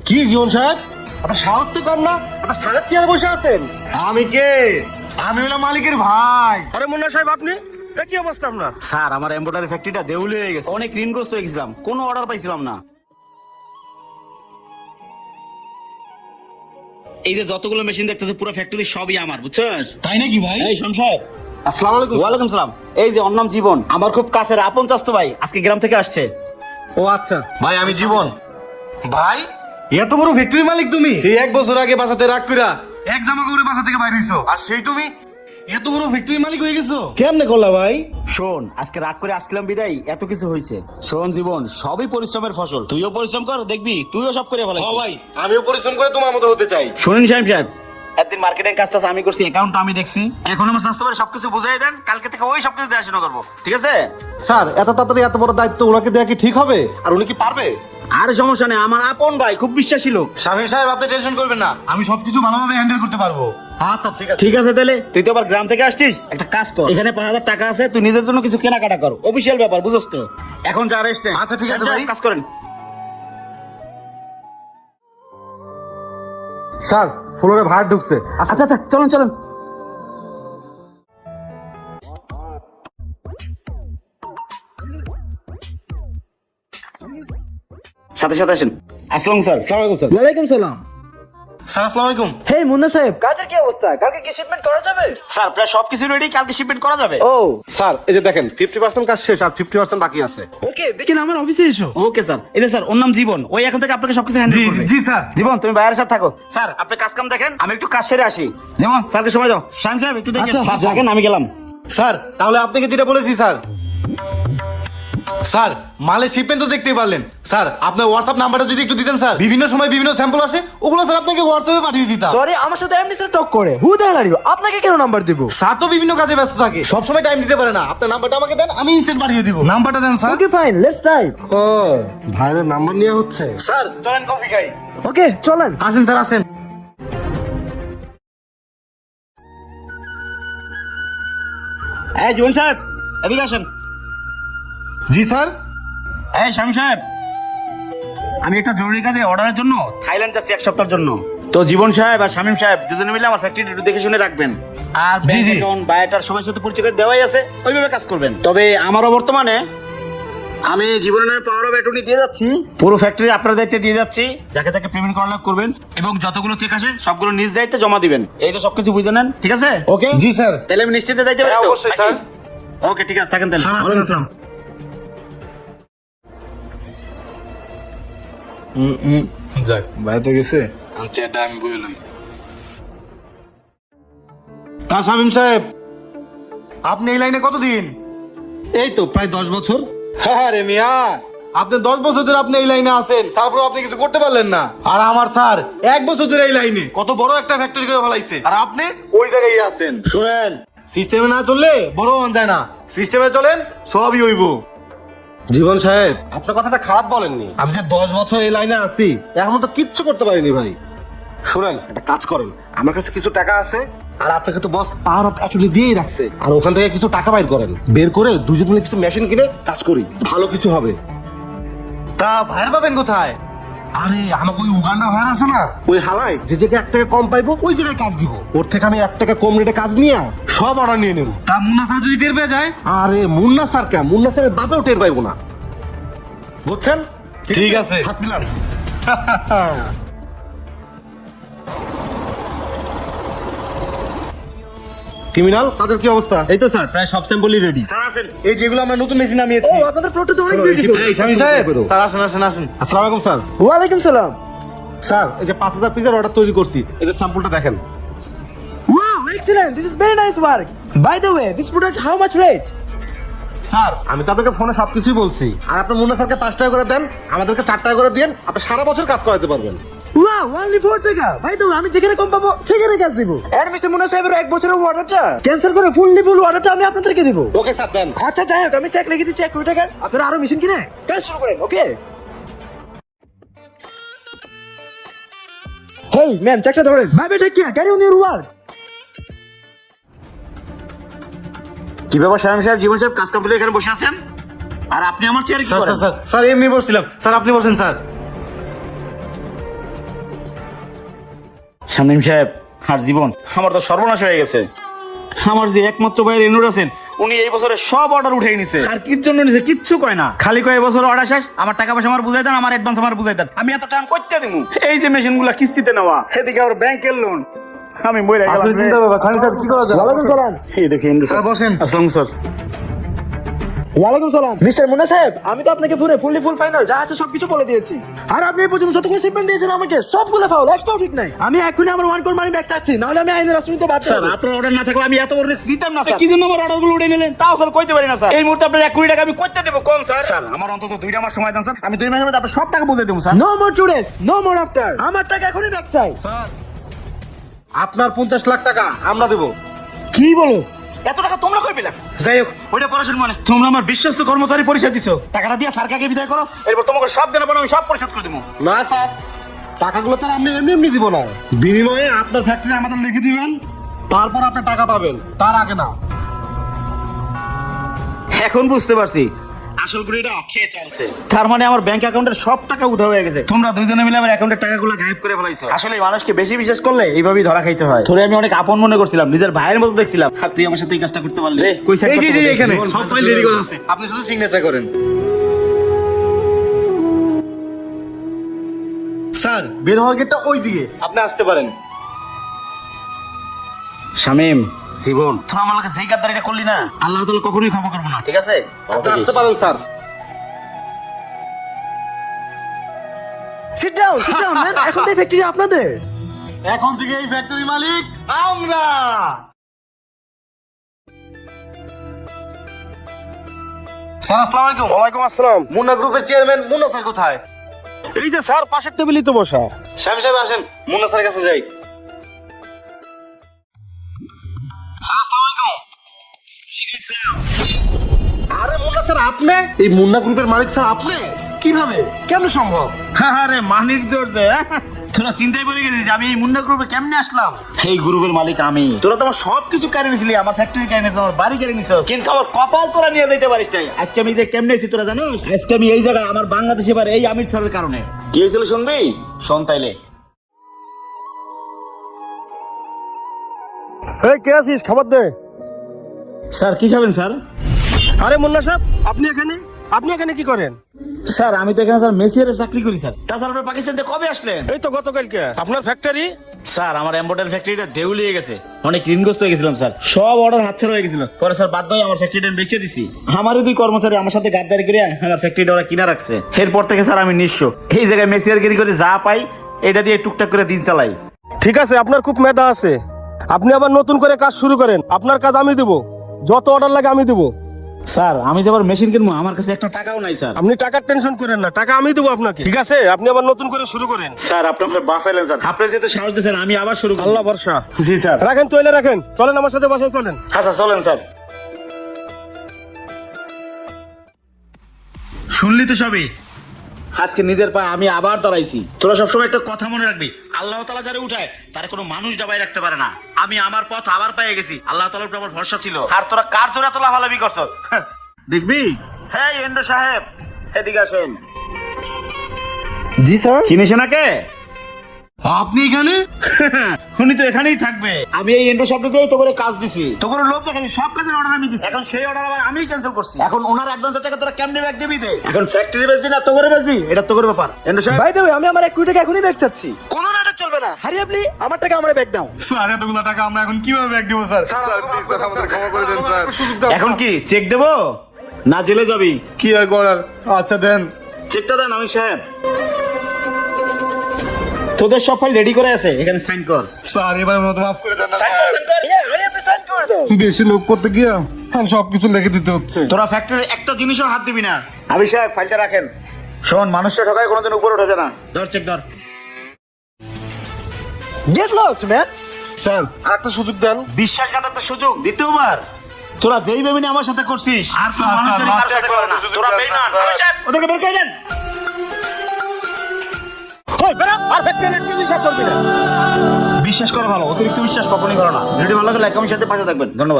কি জীবন সাহেব, আপনার সাহস তো কম না? আপনার সাড়ে চেয়ারে বসে আছেন। আমি কে? আমি হলাম মালিকের ভাই। আরে মুন্না সাহেব, আপনি কি অবস্থা আপনার? স্যার, আমার এমব্রয়ডারি ফ্যাক্টরিটা দেউলে হয়ে গেছে, অনেক ঋণগ্রস্ত হয়ে গেছিলাম, কোনো অর্ডার পাইছিলাম না। এই যে যতগুলো মেশিন দেখতেছে পুরো ফ্যাক্টরি সবই আমার, বুঝছস? তাই নাকি ভাই? এই শামসাহেব, আসসালামু আলাইকুম। ওয়ালাইকুম সালাম। এই যে ওর নাম জীবন, আমার খুব কাছের আপন চাচতো ভাই, আজকে গ্রাম থেকে আসছে। ও আচ্ছা। ভাই আমি জীবন। ভাই এত বড় ফ্যাক্টরি মালিক তুমি? সেই 1 বছর আগে বাসাতে রাগ কইরা এক জামা কাপড়ে বাসা থেকে বাইরে হইছো, আর সেই তুমি এত বড় ফ্যাক্টরি মালিক হয়ে গেছো কেমনে করলা ভাই? শোন, আজকে রাগ করে আসছিলাম বিদায় এত কিছু হয়েছে। শোন জীবন, সবই পরিশ্রমের ফসল, তুইও পরিশ্রম কর, দেখবি তুইও সব করে ফেলাইছিস। ভাই আমিও পরিশ্রম করে তোমার মতো হতে চাই। শুনুন সাহেব, একদিন মার্কেটিং কাজটা আমি করছি, অ্যাকাউন্ট আমি দেখছি, এখন আমার স্বাস্থ্য সবকিছু বুঝাই দেন, কালকে থেকে ওই সবকিছু দেখাশোনা করবো, ঠিক আছে? স্যার, এত তাড়াতাড়ি এত বড় দায়িত্ব ওনাকে দেওয়া কি ঠিক হবে? আর উনি কি পারবে? আর সমস্যা নেই, আমার আপন ভাই, খুব বিশ্বাসী লোক। শামীম সাহেব আপনি টেনশন করবেন না, আমি সবকিছু ভালোভাবে হ্যান্ডেল করতে পারবো। আচ্ছা ঠিক আছে। ঠিক আছে, তাহলে তুই তো আবার গ্রাম থেকে আসছিস, একটা কাজ কর, এখানে 5,000 টাকা আছে, তুই নিজের জন্য কিছু কেনাকাটা কর, অফিসিয়াল ব্যাপার, বুঝছ তো? এখন যা রেস্টে। আচ্ছা, ঠিক আছে ভাই। কাজ করেন। স্যার, ফ্লোরে ভাড়া ঢুকছে। আচ্ছা আচ্ছা, চলুন চলুন। সাথে সাথে আসেন। আসসালামু স্যার। আসসালামু আলাইকুম স্যার। ওয়ালাইকুম সালাম। স্যার আসসালামু আলাইকুম। হেই মুন্না সাহেব, কাজের কি অবস্থা? কালকে কি শিপমেন্ট করা যাবে? স্যার, প্রায় সবকিছু রেডি, কালকে শিপমেন্ট করা যাবে। ও স্যার, এই যে দেখেন 50% কাজ শেষ আর 50% বাকি আছে। ওকে, বিকেলে আমার অফিসে এসো। Okay sir. এই যে স্যার, ওর নাম জীবন, ওই এখন থেকে আপনাকে সবকিছু হ্যান্ডেল করবে। জি স্যার। জীবন, তুমি বাইরের সাথে থাকো। স্যার, আপনি কাজ কাম দেখেন, আমি একটু কাজ সেরে আসি। যেমন স্যারকে সময় দাও। শাম সাহেব একটু দেখেন। আচ্ছা, স্যার যাও। থাকেন, আমি গেলাম। স্যার তাহলে আপনাকে যেটা বলেছি স্যার, স্যার মালের শিপমেন্ট তো দেখতেই পারলেন। স্যার আপনার হোয়াটসঅ্যাপ নাম্বারটা যদি একটু দিতেন স্যার, বিভিন্ন সময় বিভিন্ন স্যাম্পল আসে, ওগুলো স্যার আপনাকে হোয়াটসঅ্যাপে পাঠিয়ে দিতাম। সরি, আমার সাথে এমনি টক করে হু দাঁড়ালিও, আপনাকে কেন নাম্বার দেব? স্যার তো বিভিন্ন কাজে ব্যস্ত থাকে, সবসময় টাইম দিতে পারে না। আপনার নাম্বারটা আমাকে দেন, আমি ইনস্ট্যান্ট পাঠিয়ে দিব। নাম্বারটা দেন sir. Okay fine, let's type. ও, ভাইয়ের নাম্বার নিয়ে হচ্ছে। স্যার চলেন কফি খাই। ওকে চলেন। আসেন স্যার আসেন। এই জীবন সাহেব, এদিকে আসেন। জি স্যার। এই শাম সাহেব, আমি একটা জরুরি কাজে অর্ডারের জন্য থাইল্যান্ড যাচ্ছি 1 সপ্তাহের জন্য। তো জীবন সাহেব আর শামীম সাহেব দুজনে মিলে আমার ফ্যাক্টরি একটু দেখে শুনে রাখবেন, আর জি, জি। বায়োটার সময় সাথে পরিচয় করে দেওয়াই আছে, ওইভাবে কাজ করবেন। তবে আমারও বর্তমানে আমি জীবনের নামে পাওয়ার অফ অ্যাটর্নি দিয়ে যাচ্ছি, পুরো ফ্যাক্টরি আপনার দায়িত্বে দিয়ে যাচ্ছি, যাকে যাকে পেমেন্ট করা লাগবে করবেন, এবং যতগুলো চেক আসে সবগুলো নিজ দায়িত্বে জমা দিবেন। এই তো সবকিছু বুঝে নেন, ঠিক আছে? ওকে জি স্যার। তাহলে আমি নিশ্চিন্তে যাইতে পারি হ্যাঁ, তো? অবশ্যই, স্যার। ওকে, ঠিক আছে, থাকেন তাহলে। স্যার, ওয়ালাইকুম আসসালাম। যাক ভাই তো গেছে, চেয়ারটা আমি বই লই। তা শামীম সাহেব, আপনি এই লাইনে কতদিন? এই তো প্রায় 10 বছর। হ্যাঁ রে মিয়া, আপনি 10 বছর ধরে আপনি এই লাইনে আছেন, তারপর আপনি কিছু করতে পারলেন না। আর আমার স্যার 1 বছর ধরে এই লাইনে কত বড় একটা ফ্যাক্টরি করে ফেলাইছে, আর আপনি ওই জায়গায় আছেন। শুনেন, সিস্টেমে না চললে বড় হন যায় না, সিস্টেমে চলেন সবই হইব। জীবন সাহেব, আপনার কথাটা খারাপ বলেননি। আমি যে 10 বছর এই লাইনে আছি, এখন তো কিচ্ছু করতে পারিনি ভাই। শুনেন, একটা কাজ করেন, আমার কাছে কিছু টাকা আছে, আর আপনাকে তো বস পাওয়ার অফ অ্যাটর্নি দিয়েই রাখছে, আর ওখান থেকে কিছু টাকা বাইর করেন, বের করে দুজন মিলে কিছু মেশিন কিনে কাজ করি, ভালো কিছু হবে। তা ভাইয়ের পাবেন কোথায়? আরে আমাকে ওই উগান্ডা ভাইয়ার আছে না, ওই হালায় যে জায়গায় 1 টাকা কম পাইবো ওই জায়গায় কাজ দিব, ওর থেকে আমি 1 টাকা কম রেটে কাজ নিয়ে সব অর্ডার নিয়ে নেব। তা মুন্না স্যার যদি টের পেয়ে যায়? আরে মুন্না স্যার কে, মুন্না স্যারের বাপেও টের পাইবো না, বুঝছেন? ঠিক আছে। হাত মিলান। ক্রিমিনাল, তাদের কি অবস্থা? এই তো স্যার, প্রায় সব স্যাম্পলই রেডি। স্যার আসেন, এই যেগুলো আমরা নতুন মেশিন নামিয়েছি। ও, আপনাদের ফ্লোরটা তো অনেক বিউটিফুল। এই শামীম সাহেব, স্যার আসেন আসেন আসেন। আসসালামু আলাইকুম স্যার। ওয়ালাইকুম সালাম। স্যার, এই যে 5000 পিসের অর্ডার তৈরি করছি, এই যে স্যাম্পলটা দেখেন। Wow, excellent. This is very nice work. By the way, this product how much rate? Sir, আমি তো আপনাকে ফোনে সবকিছুই বলছি, আর আপনি মুন্না স্যারকে 5 টাকা করে দেন, আমাদেরকে 4 টাকা করে দেন, আপনি সারা বছর কাজ করাতে পারবেন। Wow, only 4 টাকা। By the way, আমি যেখানে কম পাবো সেখানে কাজ দিব। আর মিস্টার মুন্না সাহেবের 1 বছরের অর্ডারটা ক্যান্সেল করে ফুল অর্ডারটা আমি আপনাদেরকে দিব। ওকে স্যার, দেন। আচ্ছা যাই হোক, আমি চেক লিখে দিচ্ছি 1 কোটি টাকার। আপনারা আরো মেশিন কিনে কাজ শুরু করেন, ওকে? Hey man, চেকটা ধরেন। Bye bye, take care, carry on your work. কি ব্যাপার শামীম সাহেব, জীবন সাহেব, কাজ কমপ্লিট এখানে বসে আছেন, আর আপনি আমার চেয়ারে কি স্যার করেন? স্যার স্যার এমনি বসছিলাম। স্যার আপনি বসেন স্যার। শামীম সাহেব আর জীবন আমার তো সর্বনাশ হয়ে গেছে। আমার যে একমাত্র ভাই রেনুর আছেন উনি এই বছরে সব অর্ডার উঠে নিছে। আর কির জন্য নিছে কিচ্ছু কয় না, খালি কয় বছর অর্ডার শেষ, আমার টাকা পয়সা আমার বুঝাই দেন, আমার অ্যাডভান্স আমার বুঝাই দেন, আমি এত টাকা করতে দিমু। এই যে মেশিন গুলা কিস্তিতে নেওয়া, এদিকে আবার ব্যাংকের লোন, আমি মরে গেলাম। আসলে চিন্তা বাবা সানি সাহেব কি করা যায়? ওয়ালাইকুম সালাম। এই দেখেন স্যার বসেন। আসসালাম স্যার। ওয়ালাইকুম সালাম। মিস্টার মুন্না সাহেব, আমি তো আপনাকে ফুল ফাইনাল যা আছে সবকিছু বলে দিয়েছি। আর আপনি এই পর্যন্ত যতগুলো শিপমেন্ট দিয়েছেন আমাকে সবগুলো ফাউল, একটাও ঠিক নাই। আমি এখনই আমার 1 কোটি মানি ব্যাক চাচ্ছি, না হলে আমি আইনের রাস্তা বাদ স্যার দেব। আপনার অর্ডার না থাকলে আমি এত বড় রিস্ক নিতাম না স্যার। কি জন্য আমার অর্ডারগুলো উঠে নিলেন তাও স্যার কইতে পারি না স্যার। এই মুহূর্তে আপনার 1 কোটি টাকা আমি কইতে দেব কোন স্যার? স্যার আমার অন্তত 2 মাস সময় দেন স্যার, আমি 2 মাসের মধ্যে আপনার সব টাকা বুঝে দেব sir. No more todays, no more after. আমার টাকা এখনই ব্যাক চাই। আপনার 50 লাখ টাকা আমরা দেবো। কি বলো? এত টাকা তোমরা কই পেলা? যাই হোক ওইটা পড়াশোনা মানে তোমরা আমার বিশ্বস্ত কর্মচারী পরিচয় দিছো, টাকাটা দিয়ে স্যারকে বিদায় করো, এরপর তোমাকে সব দেনা পাবো আমি সব পরিশোধ করে দেবো। না স্যার, টাকাগুলো তো আর আপনি এমনি এমনি দিব না, বিনিময়ে আপনার ফ্যাক্টরি আমাদের লিখে দিবেন, তারপর আপনি টাকা পাবেন, তার আগে না। এখন বুঝতে পারছি আসল গুলিটা খেয়ে চলছে। তার মানে আমার ব্যাংক অ্যাকাউন্টের সব টাকা উধাও হয়ে গেছে। তোমরা দুইজনে মিলে আমার অ্যাকাউন্টের টাকাগুলো গায়েব করে ফেলাইছো। আসলে মানুষকে বেশি বিশ্বাস করলে এইভাবেই ধরা খাইতে হয়। তোরে আমি অনেক আপন মনে করছিলাম, নিজের ভাইয়ের মতো দেখছিলাম, আর তুই আমার সাথে এই কাজটা করতে পারলি। কই স্যার? এই যে এখানে সব ফাইল রেডি করা আছে, আপনি শুধু সিগনেচার করেন। স্যার বের হওয়ার গেটটা ওই দিকে, আপনি আসতে পারেন। শামীম, জীবন, তোরা আমার কাছে যেই গাদ্দারিটা করলি না, আল্লাহ তাআলা কখনোই ক্ষমা করবো না, ঠিক আছে? আপনি আসতে পারেন স্যার। Sit down man. এখন তো ফ্যাক্টরি আপনাদের। এখন থেকে এই ফ্যাক্টরি মালিক আমরা। স্যার আসসালামু আলাইকুম। ওয়ালাইকুম আসসালাম। মুন্না গ্রুপের চেয়ারম্যান মুন্না স্যার কোথায়? এই যে স্যার পাশের টেবিলই তো বসা। শামীম সাহেব আসেন, মুন্না স্যারের কাছে যাই। স্যার আসসালামু আলাইকুম। আরে মুন্না স্যার আপনি? এই মুন্না গ্রুপের মালিক স্যার আপনি? কিভাবে, কেমন সম্ভব? আরে মানিক জোরছে, তোরা চিন্তাই পড়ে গেছিস আমি এই মুন্না গ্রুপে কেমনে আসলাম? এই গ্রুপের মালিক আমি। তোরা তো আমার সবকিছু কেড়ে নিছিলি, আমার ফ্যাক্টরি কেড়ে নিছিস, আমার বাড়ি কেড়ে নিছিস, কিন্তু আমার কপাল তোরা নিয়ে যেতে পারিস নাই। আজকে আমি যে কেমনে এসেছি তোরা জানো? আজকে আমি এই জায়গায় আমার বাংলাদেশে এবার এই আমির স্যারের কারণে। কি হয়েছিল শুনবি? শোন তাইলে। এই কে আছিস, খাবার দে। স্যার কি খাবেন স্যার? আরে মুন্না সাহেব আপনি এখানে কি করেন? স্যার আমি তো এখানে স্যার মেসিয়ারে চাকরি করি স্যার। তাছাড়া আপনি পাকিস্তান থেকে কবে আসলেন? এই তো গতকালকে। আপনার ফ্যাক্টরি? স্যার আমার এম্বয়ডারি ফ্যাক্টরিটা দেউলিয়ে গেছে, অনেক ঋণগ্রস্ত হয়ে গেছিলাম স্যার, সব অর্ডার হাতছাড়া হয়ে গেছিল। পরে স্যার বাধ্য হয়ে আমার ফ্যাক্টরিটা আমি বেচে দিছি। আমারই 2 কর্মচারী আমার সাথে গাদ্দারি করে আমার ফ্যাক্টরিটা ওরা কিনা রাখছে। এরপর থেকে স্যার আমি নিঃস্ব, এই জায়গায় মেসিয়ারগিরি করে যা পাই এটা দিয়ে টুকটাক করে দিন চালাই। ঠিক আছে, আপনার খুব মেধা আছে, আপনি আবার নতুন করে কাজ শুরু করেন, আপনার কাজ আমি দেবো, যত অর্ডার লাগে আমি দেবো। স্যার আমি যে আবার মেশিন কিনবো, আমার কাছে একটা টাকাও নাই স্যার। আপনি টাকার টেনশন করেন না, টাকা আমি দেবো আপনাকে, ঠিক আছে? আপনি আবার নতুন করে শুরু করেন। স্যার আপনি আমাকে বাঁচাইলেন স্যার, আপনি যেহেতু সাহস দিয়েছেন আমি আবার শুরু করব। আল্লাহ ভরসা। জি স্যার। রাখেন তৈলে রাখেন, চলেন আমার সাথে বাসায় চলেন। আচ্ছা চলেন স্যার। শুনলি তো সবই, আজকে নিজের পায়ে আমি আবার দাঁড়াইছি। তোরা সবসময় একটা কথা মনে রাখবি, আল্লাহ তাআলা যারে উঠায় তারে কোনো মানুষ ডাবাই রাখতে পারে না। আমি আমার পথ আবার পেয়ে গেছি, আল্লাহ তাআলার উপর আমার ভরসা ছিল। আর তোরা কার জোরে তোলা ভালাবি করছস দেখবি? হ্যাঁ এন্ডো সাহেব এদিকে আসেন। জি স্যার। চিনিস নাকে? আপনি এখানে? উনি তো এখানেই থাকবে। আমি এই এন্ডো শব্দ দিয়ে তো করে কাজ দিছি, তো করে লোক দেখাচ্ছি, সব কাজের অর্ডার আমি দিছি। এখন সেই অর্ডার আবার আমিই ক্যান্সেল করছি। এখন ওনার অ্যাডভান্সের টাকা তোরা কেমনে ব্যাক দিবি দে? এখন ফ্যাক্টরি বেচবি না তো করে বেচবি, এটা তো করে ব্যাপার। এন্ডো সাহেব ভাই দেবে, আমি আমার 1 কোটি টাকা এখনই ব্যাক চাচ্ছি। কোনো নাটক চলবে না, হারি আপনি আমার টাকা আমার ব্যাক দাও। স্যার এতগুলো টাকা আমরা এখন কিভাবে ব্যাক দেবো স্যার? স্যার প্লিজ স্যার আমাদের ক্ষমা করে দেন স্যার। এখন কি চেক দেবো না জেলে যাবি? কি আর করার, আচ্ছা দেন। চেকটা দেন আমির সাহেব। তোদের সব ফাইল রেডি করে আছে, এখানে সাইন কর। স্যার এবার মতো মাফ করে দেন না স্যার। হারি আপনি সাইন করে দাও। বেশি লোক করতে গিয়া সবকিছু লিখে দিতে হচ্ছে। তোরা ফ্যাক্টরির একটা জিনিসও হাত দিবি না। আমির সাহেব ফাইলটা রাখেন। শোন, মানুষটা ঠকায় কোনোদিন উপরে ওঠে না। ধর চেক ধর। Get lost man. স্যার আরেকটা সুযোগ দেন। বিশ্বাসঘাতকতার সুযোগ দ্বিতীয়বার? তোরা যেই ভেবে আমার সাথে করছিস আর স্যার, মানুষ স্যার, যদি last কারোর সাথে একবার করে না। সুযোগ তোরা দেন, বেঈমান। স্যার। আমির সাহেব, ওদেরকে বের করে দেন। ওই বেরা, আর ফ্যাক্টরি একটা হিসাব করবি না। বিশ্বাস করে ভালো, অতিরিক্ত বিশ্বাস কখনই করো না। ভিডিওটি ভালো লাগলে লাইক কমেন্ট সাথে পাশে থাকবেন। ধন্যবাদ।